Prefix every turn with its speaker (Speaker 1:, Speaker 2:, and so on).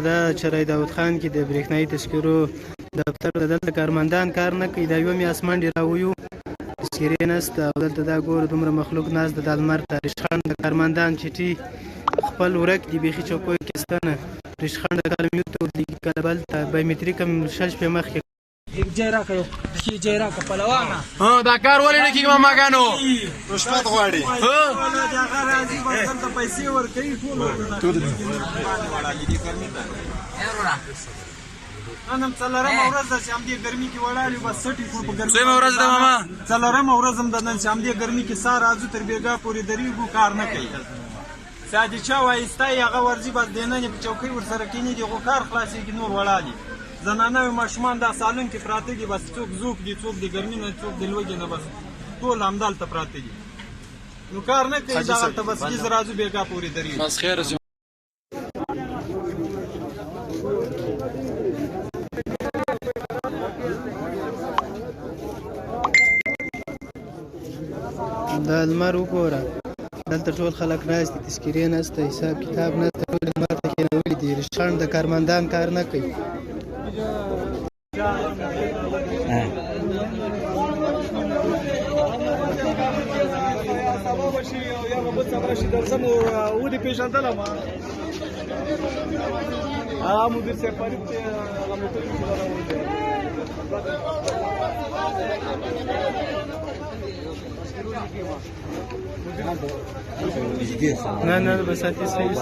Speaker 1: دا چرای داود خان کې د برېښنایي تذکرو دفتر د دلته کارمندان کار نه کوي. دا یوه میاشت منډې راویو، تذکرې نسته او دلته دا ګوره دومره مخلوق ناست د لمر ته. ریشخند د کارمندان چټي خپل ورک دي بیخي چوکیو کې سته نه. ریشخند کله میوت ته ورلیږي کله بل ته. بایومټریک هم شل شپې مخکې
Speaker 2: دا کار ولې نه کېږي ماماګانو؟
Speaker 3: رشوت غواړي.
Speaker 4: نن څلورمه ورځ ده چې همدې ګرمي کې ولاړ یو، بس سټ یې کړو په ګرمي.
Speaker 2: څومره ورځ ده ماما؟
Speaker 4: څلورمه ورځ هم ده نن چې همدې ګرمي کې سهار راځو تر بیګا پورې درېږو، کار نه کوي. سادي چا وایستی هغه ورځي، بس دننه یې په چوکۍ ورسره کښېني دي، خو کار خلاصېږي، نور ولاړ دي. زنانه ماشومان دا سالون کې پراته دي، بس څوک زوک دي، څوک د ګرمي نه، څوک د لوږې نه، بس ټول همدلته پراته دي. نو کار نه کوي، دغلته بس چې زه راځو بیګا پورې درېږو.
Speaker 2: بس خیر
Speaker 1: دا لمر وګوره، دلته ټول خلک ناست دي، تذکرې نسته، حساب کتاب نسته، ټول لمر ته کېنولي دي. ریشخند د کارمندان کار نه کوي.
Speaker 4: ودې پېژندلم مدیر صاحب فرید چې هغه موټر
Speaker 1: نه بس اتې صحیح